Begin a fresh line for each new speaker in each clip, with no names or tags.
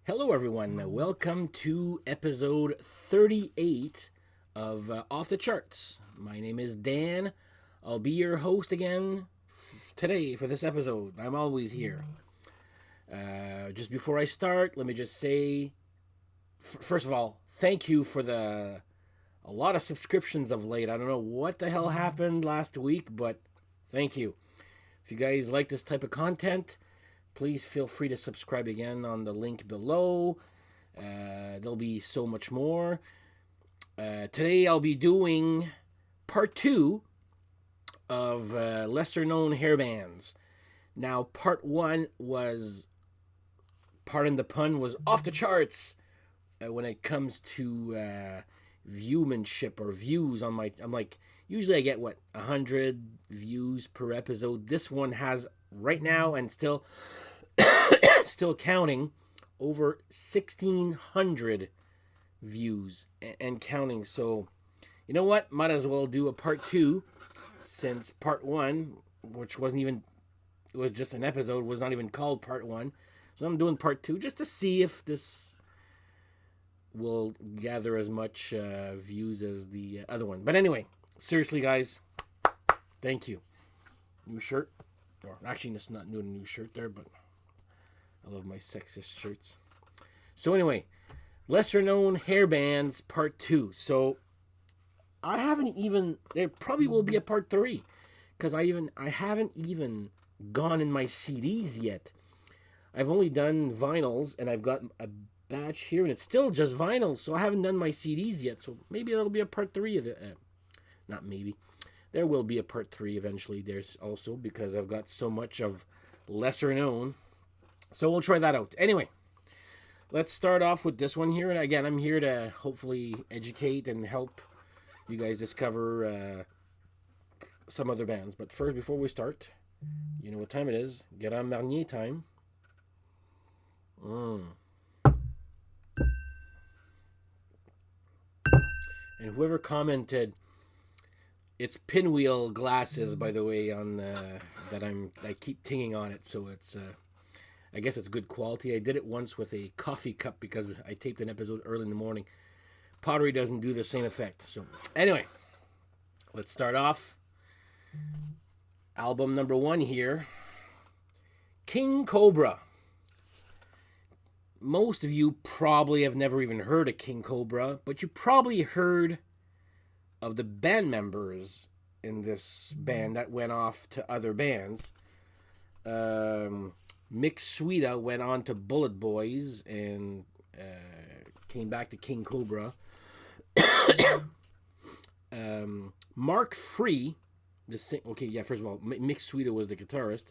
Hello, everyone. Welcome to episode 38 of Off the Charts. My name is Dan. I'll be your host again today for this episode. I'm always here. Just before I start, let me just say, first of all, thank you for a lot of subscriptions of late. I don't know what the hell happened last week, but thank you. If you guys like this type of content, please feel free to subscribe again on the link below. There'll be so much more. Today I'll be doing part 2 of lesser known hair bands. Now, part 1 was, pardon the pun, was off the charts when it comes to viewmanship or views on my. I'm like, usually I get 100 views per episode. This one has right now and still counting over 1,600 views and counting. So you know what, might as well do a part 2, since part 1, which wasn't even, it was just an episode, was not even called part 1. So I'm doing part 2 just to see if this will gather as much views as the other one. But anyway, seriously guys, thank you. New shirt, or actually it's not new, a new shirt there, but I love my sexist shirts. So anyway, lesser known hair bands part 2. So I haven't even, there probably will be a part 3, because I haven't even gone in my CDs yet. I've only done vinyls, and I've got a batch here, and it's still just vinyls, so I haven't done my CDs yet. So maybe that'll be a part 3 of the, not maybe, there will be a part 3 eventually. There's also, because I've got so much of lesser known. So we'll try that out. Anyway, let's start off with this one here. And again, I'm here to hopefully educate and help you guys discover some other bands. But first, before we start, you know what time it is. Grand Marnier time. And whoever commented, it's pinwheel glasses, by the way, on that I keep tinging on it, so it's I guess it's good quality. I did it once with a coffee cup because I taped an episode early in the morning. Pottery doesn't do the same effect. So anyway, let's start off. Album number 1 here, King Cobra. Most of you probably have never even heard of King Cobra, but you probably heard of the band members in this band that went off to other bands. Mick Sweeta went on to Bullet Boys and came back to King Cobra. Mark Free, first of all, Mick Sweeta was the guitarist.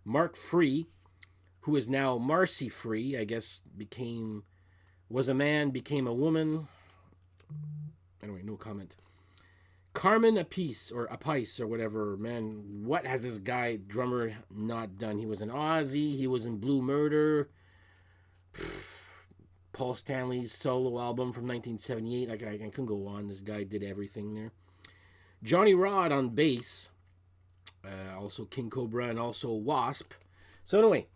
Mark Free, who is now Marcy Free, I guess was a man, became a woman. Anyway, no comment. Carmen Appice, or whatever, man, what has this guy, drummer, not done? He was in Ozzy, he was in Blue Murder, Paul Stanley's solo album from 1978, I can go on, this guy did everything there. Johnny Rod on bass, also King Cobra, and also Wasp. So anyway,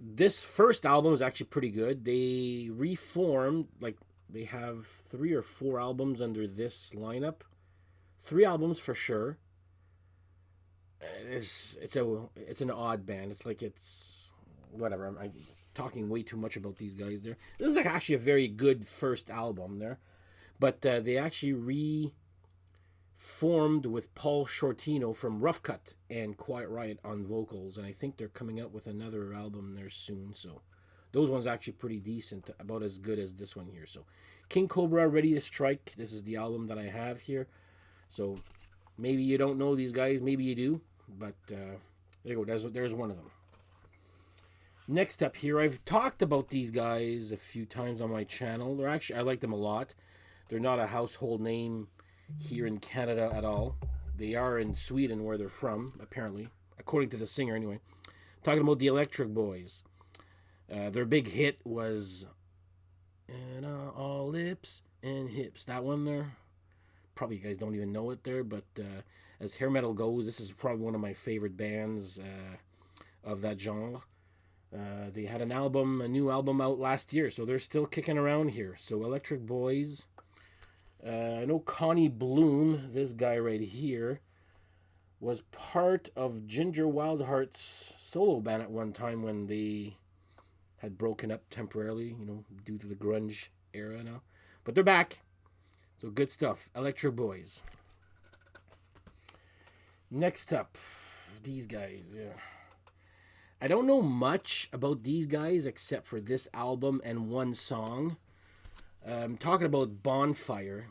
this first album is actually pretty good. They reformed, they have 3 or 4 albums under this lineup. 3 albums for sure. It's an odd band. It's whatever. I'm talking way too much about these guys there. This is actually a very good first album there, but they actually reformed with Paul Shortino from Rough Cut and Quiet Riot on vocals, and I think they're coming out with another album there soon. So those ones are actually pretty decent, about as good as this one here. So King Cobra, Ready to Strike. This is the album that I have here. So maybe you don't know these guys, maybe you do, but there you go, there's one of them. Next up here, I've talked about these guys a few times on my channel. I like them a lot. They're not a household name here in Canada at all. They are in Sweden, where they're from, apparently, according to the singer anyway. Talking about the Electric Boys. Their big hit was All Lips and Hips. That one there. Probably you guys don't even know it there, but as hair metal goes, this is probably one of my favorite bands of that genre. They had a new album out last year, so they're still kicking around here. So Electric Boys. I know Connie Bloom, this guy right here, was part of Ginger Wildheart's solo band at one time when they had broken up temporarily, due to the grunge era now. But they're back. So good stuff. Electric Boys. Next up, these guys. Yeah. I don't know much about these guys except for this album and one song. I'm talking about Bonfire.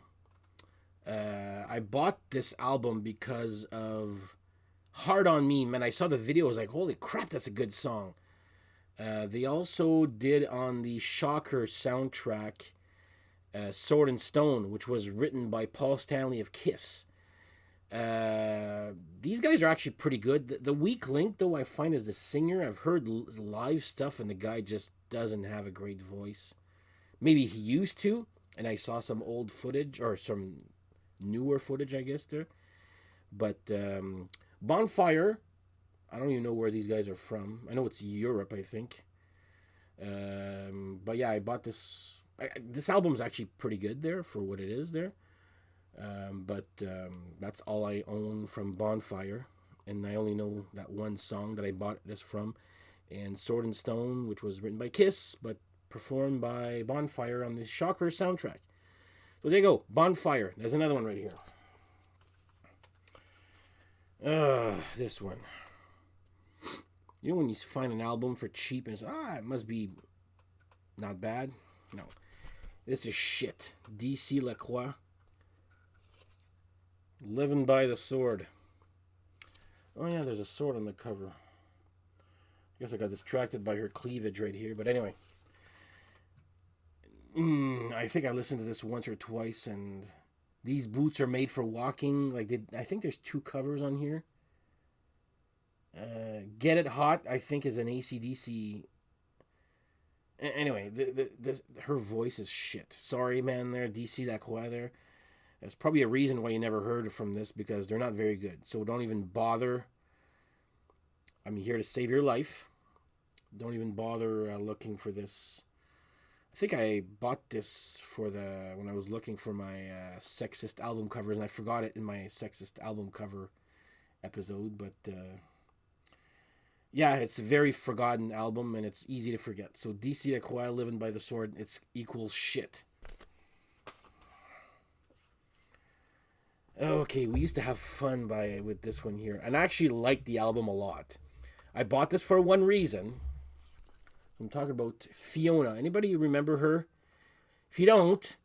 I bought this album because of Hard on Me. Man, I saw the video. I was like, holy crap, that's a good song. They also did on the Shocker soundtrack Sword and Stone, which was written by Paul Stanley of Kiss. These guys are actually pretty good. The weak link, though, I find is the singer. I've heard live stuff, and the guy just doesn't have a great voice. Maybe he used to, and I saw some old footage, or some newer footage, I guess, there. But Bonfire, I don't even know where these guys are from. I know it's Europe, I think. But yeah, I bought this. This album's actually pretty good there for what it is there. But that's all I own from Bonfire. And I only know that one song that I bought this from. And Sword and Stone, which was written by Kiss, but performed by Bonfire on the Shocker soundtrack. So there you go, Bonfire. There's another one right here. This one. You know when you find an album for cheap and it's, it must be not bad? No. This is shit. DC Lacroix. Living by the Sword. Oh yeah, there's a sword on the cover. I guess I got distracted by her cleavage right here. But anyway. I think I listened to this once or twice, and these boots are made for walking. I think there's 2 covers on here. Get It Hot, I think, is an AC/DC. Anyway, her voice is shit. Sorry, man, there, DC Lacroix there. There's probably a reason why you never heard from this, because they're not very good. So don't even bother. I'm here to save your life. Don't even bother looking for this. I think I bought this when I was looking for my sexist album covers, and I forgot it in my sexist album cover episode. But yeah, it's a very forgotten album, and it's easy to forget. So DC Lacroix, Living by the Sword, it's equals shit. Okay, we used to have fun with this one here, and I actually liked the album a lot. I bought this for one reason. I'm talking about Fiona. Anybody remember her? If you don't,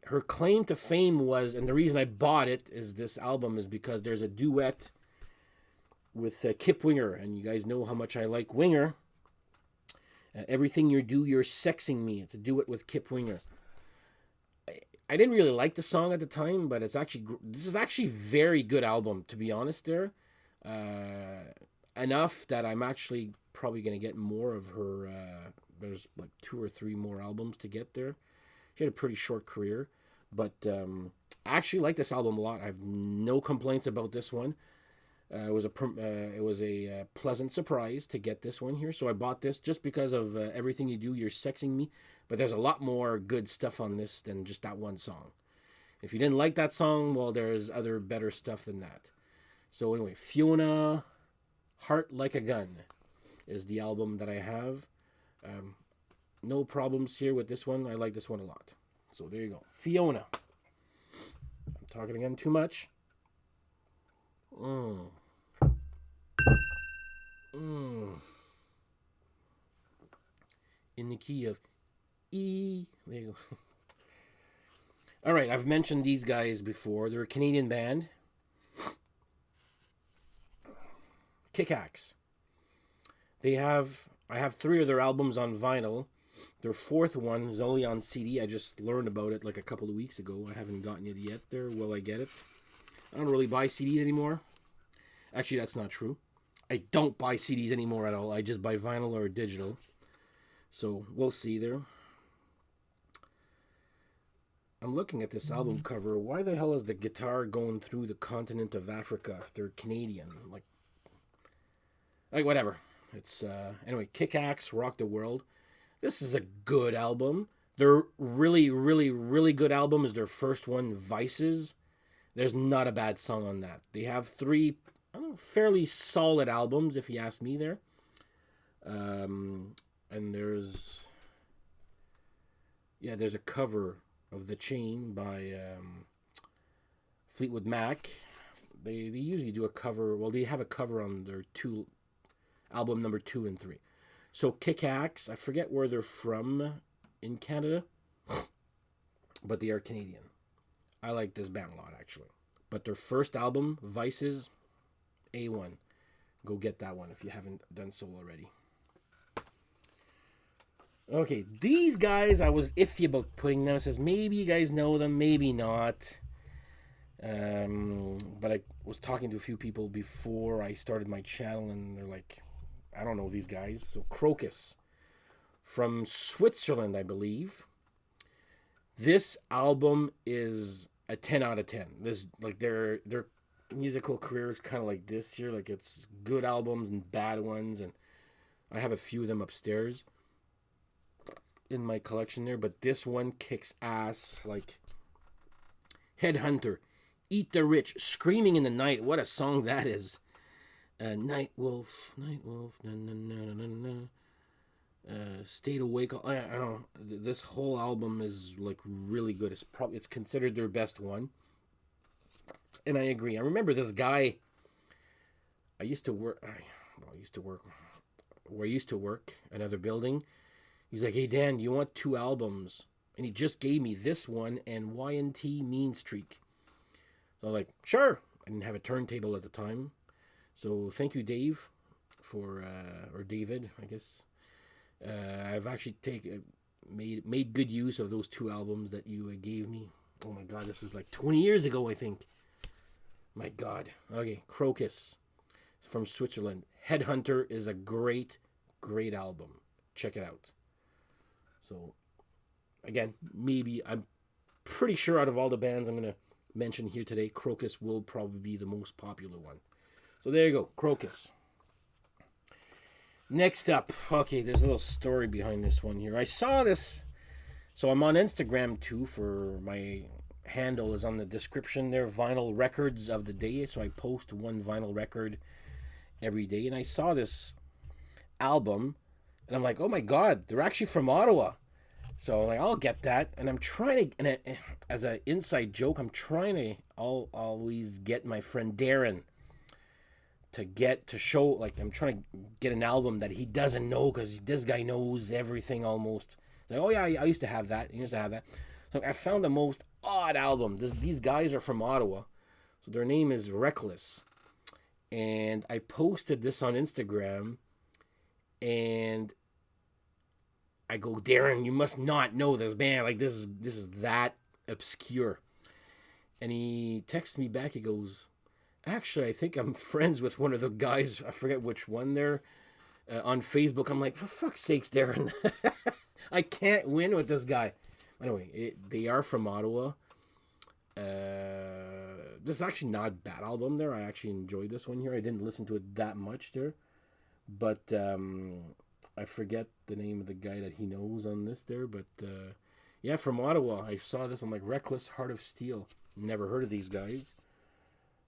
her claim to fame was, and the reason I bought it is this album is because there's a duet with Kip Winger, and you guys know how much I like Winger. Everything You Do, You're Sexing Me. It's a duet with Kip Winger. I didn't really like the song at the time, but this is actually a very good album, to be honest there. Enough that I'm actually probably going to get more of her. There's like 2 or 3 more albums to get there. She had a pretty short career, but I actually like this album a lot. I have no complaints about this one. It was a pleasant surprise to get this one here. So I bought this just because of Everything You Do, You're Sexing Me. But there's a lot more good stuff on this than just that one song. If you didn't like that song, well, there's other better stuff than that. So anyway, Fiona, Heart Like a Gun is the album that I have. No problems here with this one. I like this one a lot. So there you go. Fiona. I'm talking again too much. In the key of E. There you go. All right, I've mentioned these guys before. They're a Canadian band. Kick-Axe. I have 3 of their albums on vinyl. Their 4th one is only on CD. I just learned about it like a couple of weeks ago. I haven't gotten it yet there. Will I get it? I don't really buy CDs anymore. Actually, that's not true. I don't buy CDs anymore at all. I just buy vinyl or digital. So we'll see there. I'm looking at this album cover. Why the hell is the guitar going through the continent of Africa if they're Canadian? Like whatever. It's anyway, Kick Axe, Rock the World. This is a good album. Their really, really, really good album is their first one, Vices. There's not a bad song on that. They have three fairly solid albums, if you ask me there. And there's a cover of The Chain by Fleetwood Mac. They usually do a cover. Well, they have a cover on their album number 2 and 3. So Kick Axe, I forget where they're from in Canada, but they are Canadian. I like this band a lot, actually. But their first album, Vices, A1. Go get that one if you haven't done so already. Okay, these guys, I was iffy about putting them. It says maybe you guys know them, maybe not. But I was talking to a few people before I started my channel, and they're like, I don't know these guys. So Crocus, from Switzerland, I believe. This album is a 10 out of 10. This, like, their musical career is kind of like this here. Like, it's good albums and bad ones, and I have a few of them upstairs in my collection there. But this one kicks ass. Like, Headhunter, Eat the Rich, Screaming in the Night. What a song that is. Night Wolf, na na na na na. Stayed Awake. I don't know. This whole album is like really good. It's considered their best one, and I agree. I remember this guy. I used to work. Where I used to work, another building. He's like, "Hey Dan, you want 2 albums?" And he just gave me this one and Y&T Mean Streak. So I'm like, sure. I didn't have a turntable at the time. So thank you, Dave, or David, I guess. I've actually made good use of those 2 albums that you gave me. Oh my God, this was like 20 years ago, I think. My God. Okay, Crocus from Switzerland. Headhunter is a great, great album. Check it out. So, again, maybe, I'm pretty sure out of all the bands I'm going to mention here today, Crocus will probably be the most popular one. So there you go, Crocus. Next up, okay, there's a little story behind this one here. I saw this, so I'm on Instagram too, for my handle is on the description there, vinyl records of the day. So I post one vinyl record every day, and I saw this album, and I'm like, oh my God, they're actually from Ottawa. So I'm like, I'll get that, and I'm trying to, and as an inside joke, I'm trying to always get my friend Darren to show, like, I'm trying to get an album that he doesn't know, because this guy knows everything almost. He's like, oh yeah, I used to have that. He used to have that. So I found the most odd album. These guys are from Ottawa, so their name is Reckless, and I posted this on Instagram, and I go, Darren, you must not know this band. Like, this is that obscure. And he texts me back. He goes, actually, I think I'm friends with one of the guys. I forget which one there on Facebook. I'm like, for fuck's sakes, Darren. I can't win with this guy. Anyway, they are from Ottawa. This is actually not a bad album there. I actually enjoyed this one here. I didn't listen to it that much there. But I forget the name of the guy that he knows on this there. But yeah, from Ottawa. I saw this. I'm like, Reckless, Heart of Steel. Never heard of these guys.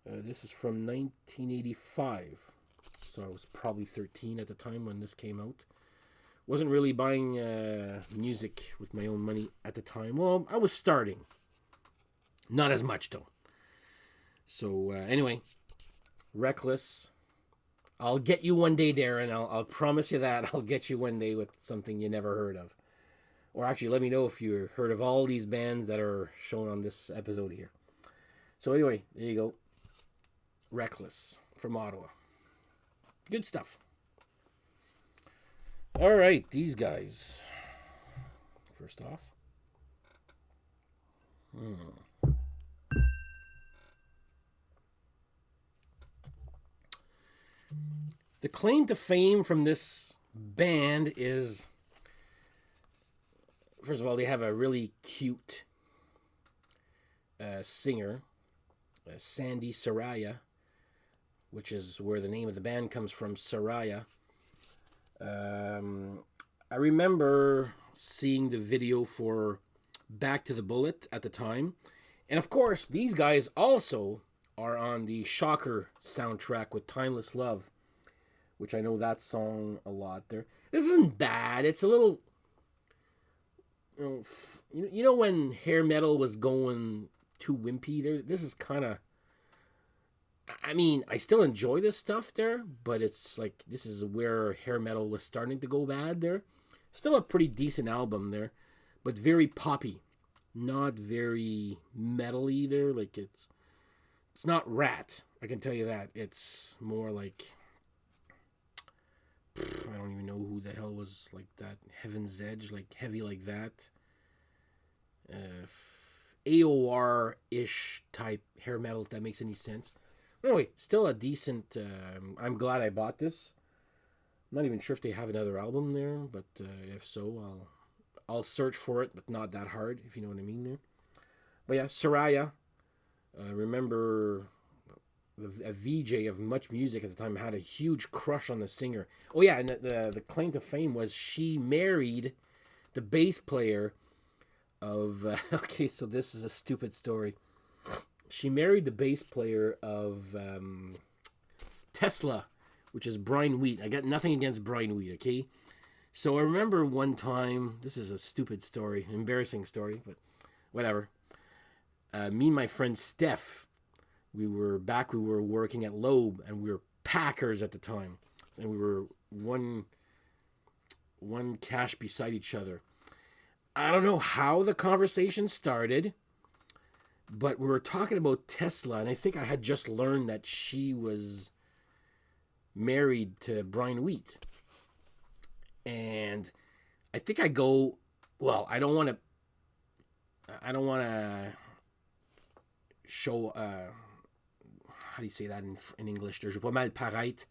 This is from 1985. So I was probably 13 at the time when this came out. Wasn't really buying music with my own money at the time. Well, I was starting. Not as much, though. So, anyway. Reckless. I'll get you one day, Darren. I'll promise you that. I'll get you one day with something you never heard of. Or actually, let me know if you heard of all these bands that are shown on this episode here. So anyway, there you go. Reckless from Ottawa. Good stuff. All right, these guys. First off. The claim to fame from this band is, first of all, they have a really cute singer, Sandy Saraya, which is where the name of the band comes from, Saraya. I remember seeing the video for Back to the Bullet at the time. And of course, these guys also are on the Shocker soundtrack with Timeless Love, which I know that song a lot there. This isn't bad. It's a little. You know when hair metal was going too wimpy there? This is kind of. I mean, I still enjoy this stuff there, but it's like this is where hair metal was starting to go bad there. Still a pretty decent album there, but very poppy, not very metal either. Like it's not Rat. I can tell you that. It's more like I don't even know who the hell was like that. Heaven's Edge, like heavy like that. AOR ish type hair metal, if that makes any sense. Anyway, still a decent. I'm glad I bought this. I'm not even sure if they have another album there, but if so, I'll search for it, but not that hard, if you know what I mean there. But yeah, Soraya. Remember a VJ of Much Music at the time had a huge crush on the singer. Oh yeah, and the claim to fame was she married the bass player of. Okay, so this is a stupid story. She married the bass player of Tesla, which is Brian Wheat. I got nothing against Brian Wheat, okay? So I remember one time, this is a stupid story, embarrassing story, but whatever. Me and my friend Steph, we were working at Loeb, and we were packers at the time. And we were one cash beside each other. I don't know how the conversation started, but we were talking about Tesla, and I think I had just learned that she was married to Brian Wheat. And I think I go, well, I don't want to show, how do you say that in English? Je veux pas mal paraître.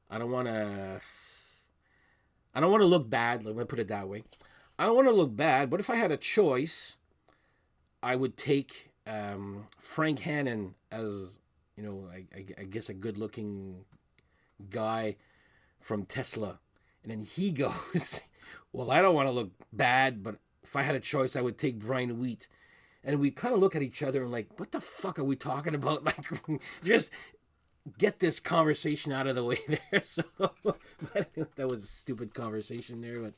I don't want to look bad. Let me put it that way. I don't want to look bad, but if I had a choice, I would take Frank Hannon as, you know, I guess a good-looking guy from Tesla. And then he goes, well, I don't want to look bad, but if I had a choice, I would take Brian Wheat. And we kind of look at each other and like, what the fuck are we talking about? Like, just get this conversation out of the way there. So I don't know if that was a stupid conversation there, but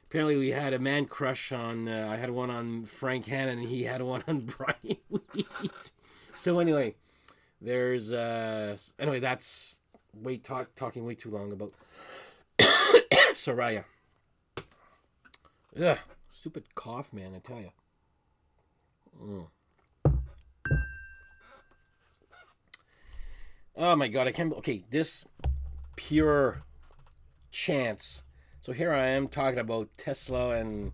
apparently we had a man crush on, I had one on Frank Hannon and he had one on Brian Wheat. So anyway, there's, anyway, that's talking way too long about Soraya. Ugh, stupid cough, man, I tell you. Oh my god, I can't. Okay, this pure chance. So here I am talking about Tesla and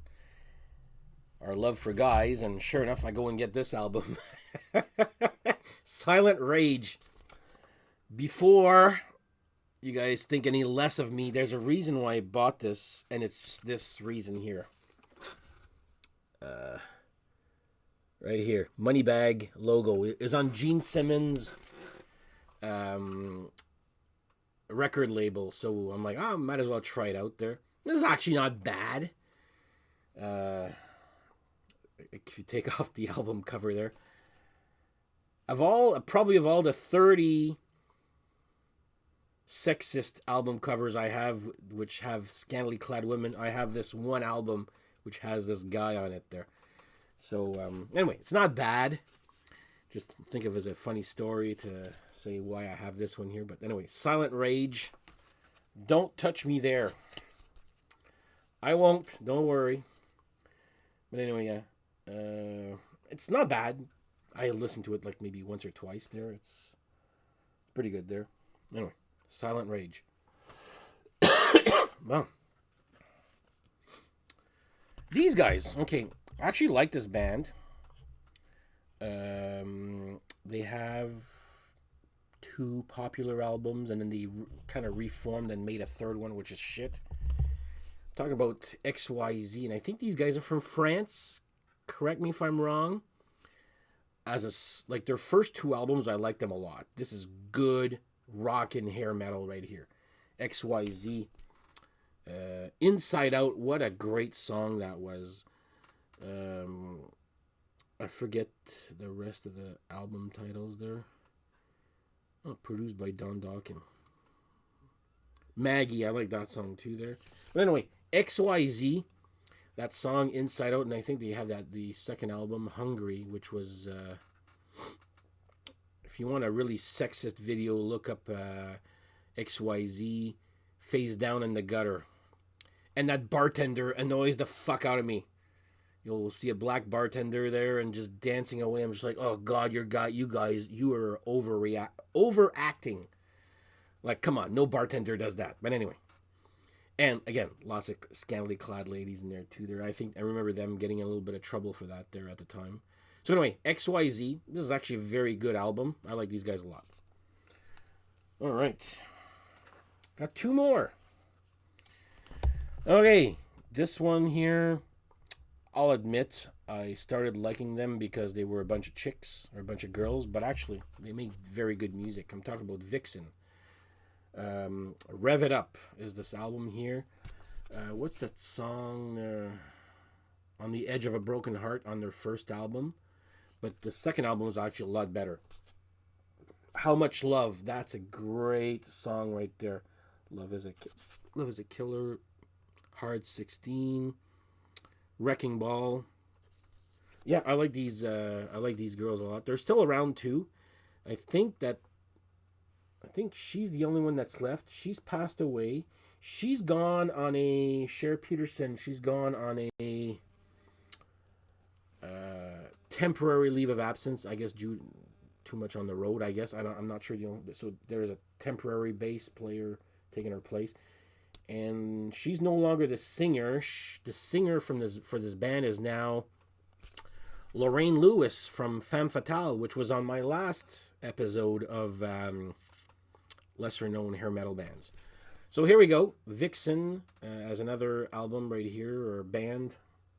our love for guys, and sure enough, I go and get this album. Silent Rage. Before you guys think any less of me, there's a reason why I bought this, and it's this reason here. Right here. Moneybag logo is on Gene Simmons' record label. So I'm like, might as well try it out there. This is actually not bad. If you take off the album cover there. Probably of all the 30 sexist album covers I have, which have scantily clad women, I have this one album which has this guy on it there. So, anyway, it's not bad. Just think of it as a funny story to say why I have this one here. But anyway, Silent Rage. Don't touch me there. I won't. Don't worry. But anyway, yeah. It's not bad. I listened to it like maybe once or twice there. It's pretty good there. Anyway, Silent Rage. Well. These guys, okay. I actually like this band. They have 2 popular albums, and then they kind of reformed and made a third one, which is shit. I'm talking about XYZ, and I think these guys are from France. Correct me if I'm wrong. Like their first 2 albums, I like them a lot. This is good rock and hair metal right here. XYZ. Inside Out, what a great song that was. I forget the rest of the album titles there. Oh, produced by Don Dawkins. Maggie, I like that song too there. But anyway, XYZ, that song Inside Out, and I think they have the second album, Hungry, which was, if you want a really sexist video, look up XYZ, Face Down in the Gutter. And that bartender annoys the fuck out of me. You'll see a black bartender there and just dancing away. I'm just like, oh God, you guys, you are overacting. Like, come on, no bartender does that. But anyway. And again, lots of scantily clad ladies in there too. I remember them getting a little bit of trouble for that there at the time. So anyway, XYZ. This is actually a very good album. I like these guys a lot. All right. Got two more. Okay, this one here, I'll admit, I started liking them because they were a bunch of chicks or a bunch of girls, but actually, they make very good music. I'm talking about Vixen. Rev It Up is this album here. What's that song? On the Edge of a Broken Heart on their first album. But the second album was actually a lot better. How Much Love? That's a great song right there. Love is a Killer. Hard 16. Wrecking Ball. Yeah, I like these girls a lot. They're still around too. I think she's the only one that's left. She's passed away. She's gone on a Cher Peterson. She's gone on a temporary leave of absence. I guess due too much on the road. I guess I'm not sure. So there's a temporary bass player taking her place, and she's no longer the singer. The singer for this band is now Lorraine Lewis from Femme Fatale, which was on my last episode of lesser known hair metal bands. So here we go. Vixen as another album right here, or band.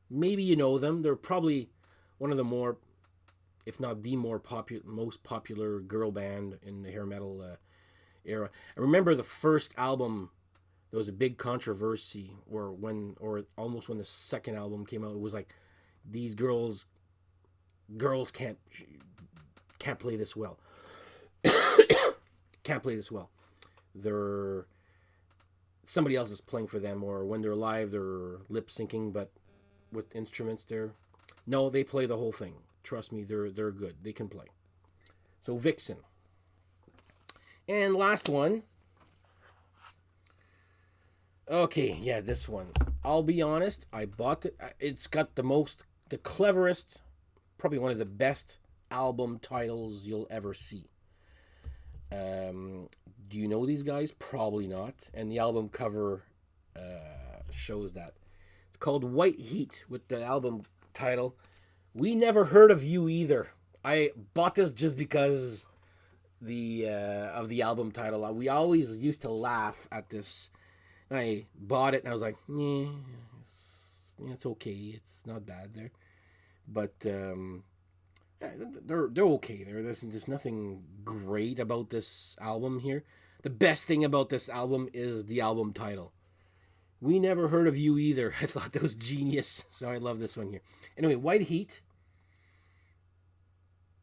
Maybe you know them. They're probably one of the more, if not the most popular girl band in the hair metal era. I remember the first album, there was a big controversy, or almost when the second album came out, it was like, these girls can't play this well. Can't play this well. Somebody else is playing for them, or when they're live, they're lip syncing, but with instruments there. No, they play the whole thing. Trust me, they're good. They can play. So Vixen. And last one. Okay, yeah, this one. I'll be honest, I bought it. It's got the cleverest, probably one of the best album titles you'll ever see. Do you know these guys? Probably not. And the album cover shows that. It's called White Heat, with the album title, We Never Heard of You Either. I bought this just because of the album title. We always used to laugh at this. I bought it and I was like, yeah, it's okay. It's not bad there. But they're okay there. There's nothing great about this album here. The best thing about this album is the album title. We Never Heard of You Either. I thought that was genius. So I love this one here. Anyway, White Heat.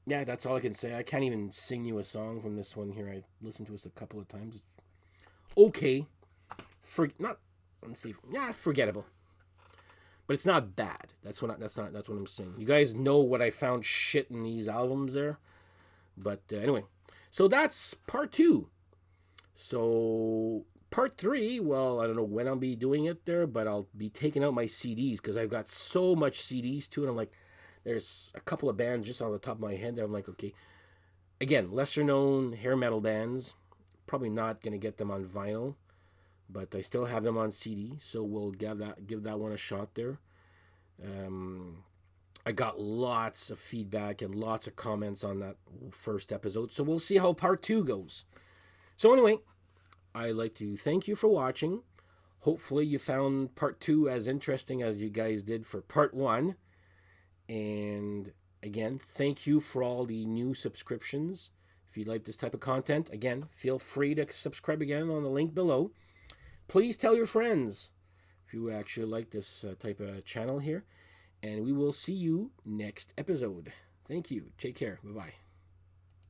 Yeah, that's all I can say. I can't even sing you a song from this one here. I listened to this a couple of times. Okay. Forgettable. But it's not bad. That's what I'm saying. You guys know what I found shit in these albums there. But anyway. So that's part 2. So part 3, well, I don't know when I'll be doing it there, but I'll be taking out my CDs because I've got so much CDs too. And I'm like, there's a couple of bands just on the top of my head that I'm like, okay. Again, lesser known hair metal bands. Probably not going to get them on vinyl, but I still have them on CD. So we'll give that one a shot there. I got lots of feedback and lots of comments on that first episode. So we'll see how part 2 goes. So anyway, I'd like to thank you for watching. Hopefully you found part 2 as interesting as you guys did for part 1. And again, thank you for all the new subscriptions. If you like this type of content, again, feel free to subscribe again on the link below. Please tell your friends. if you actually like this type of channel here. And we will see you next episode. Thank you. Take care. Bye-bye.